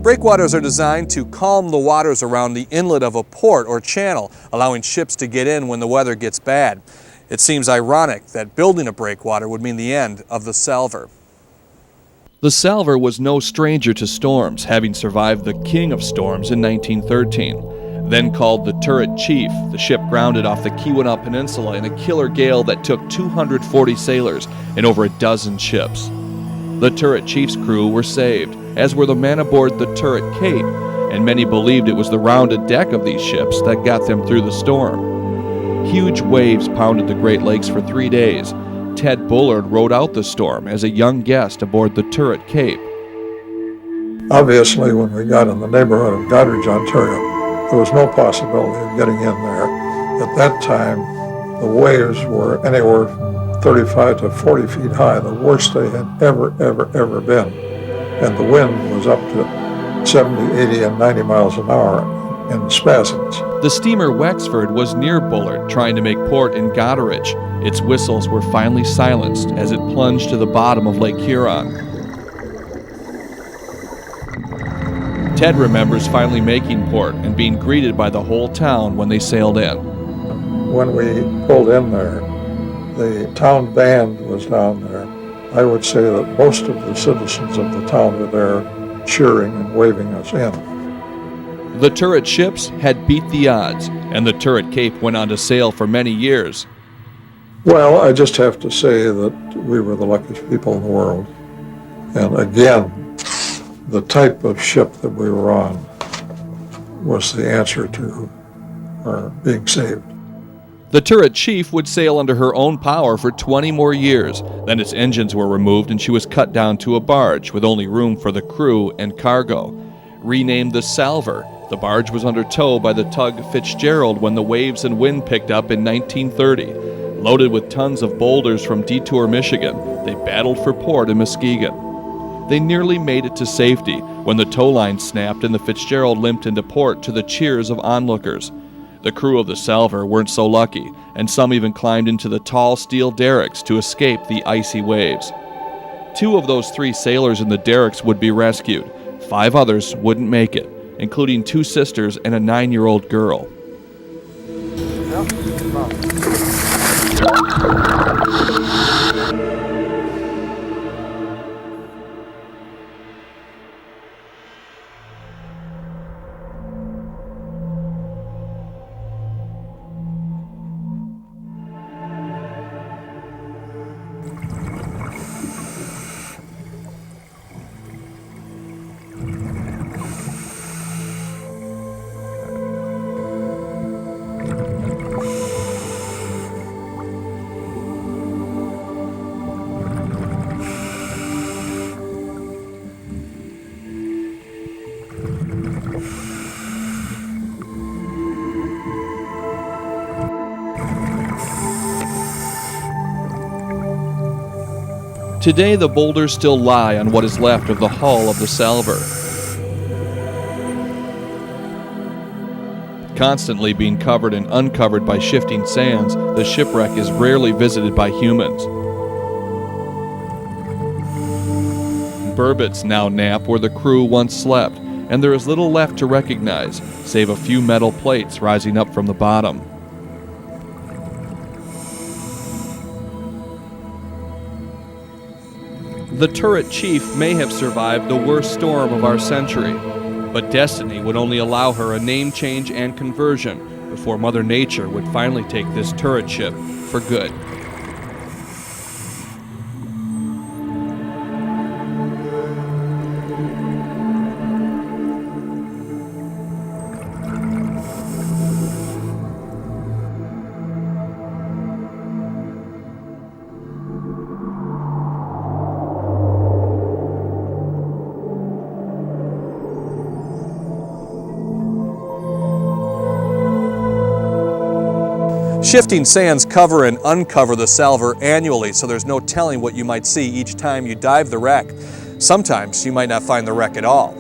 Breakwaters are designed to calm the waters around the inlet of a port or channel, allowing ships to get in when the weather gets bad. It seems ironic that building a breakwater would mean the end of the Salvor. The Salvor was no stranger to storms, having survived the King of Storms in 1913. Then called the Turret Chief, the ship grounded off the Keweenaw Peninsula in a killer gale that took 240 sailors and over a dozen ships. The Turret Chief's crew were saved, as were the men aboard the Turret Cape, and many believed it was the rounded deck of these ships that got them through the storm. Huge waves pounded the Great Lakes for 3 days. Ted Bullard rode out the storm as a young guest aboard the Turret Cape. Obviously, when we got in the neighborhood of Goderich, Ontario, there was no possibility of getting in there. At that time, the waves were anywhere from 35 to 40 feet high, the worst they had ever been. And the wind was up to 70, 80, and 90 miles an hour in spasms. The steamer Wexford was near Bullard, trying to make port in Goderich. Its whistles were finally silenced as it plunged to the bottom of Lake Huron. Ted remembers finally making port and being greeted by the whole town when they sailed in. When we pulled in there, the town band was down there. I would say that most of the citizens of the town were there cheering and waving us in. The Turret ships had beat the odds, and the Turret Cape went on to sail for many years. Well, I just have to say that we were the luckiest people in the world. And again, the type of ship that we were on was the answer to our being saved. The Turret Chief would sail under her own power for 20 more years. Then its engines were removed and she was cut down to a barge with only room for the crew and cargo. Renamed the Salvor, the barge was under tow by the tug Fitzgerald when the waves and wind picked up in 1930. Loaded with tons of boulders from Detour, Michigan, they battled for port in Muskegon. They nearly made it to safety when the tow line snapped and the Fitzgerald limped into port to the cheers of onlookers. The crew of the Salvor weren't so lucky, and some even climbed into the tall steel derricks to escape the icy waves. 2 of those 3 sailors in the derricks would be rescued. 5 others wouldn't make it, including 2 sisters and a 9-year-old girl. Today, the boulders still lie on what is left of the hull of the Salvor. Constantly being covered and uncovered by shifting sands, the shipwreck is rarely visited by humans. Burbets now nap where the crew once slept, and there is little left to recognize, save a few metal plates rising up from the bottom. The Turret Chief may have survived the worst storm of our century, but destiny would only allow her a name change and conversion before Mother Nature would finally take this turret ship for good. Shifting sands cover and uncover the Salvor annually, so there's no telling what you might see each time you dive the wreck. Sometimes you might not find the wreck at all.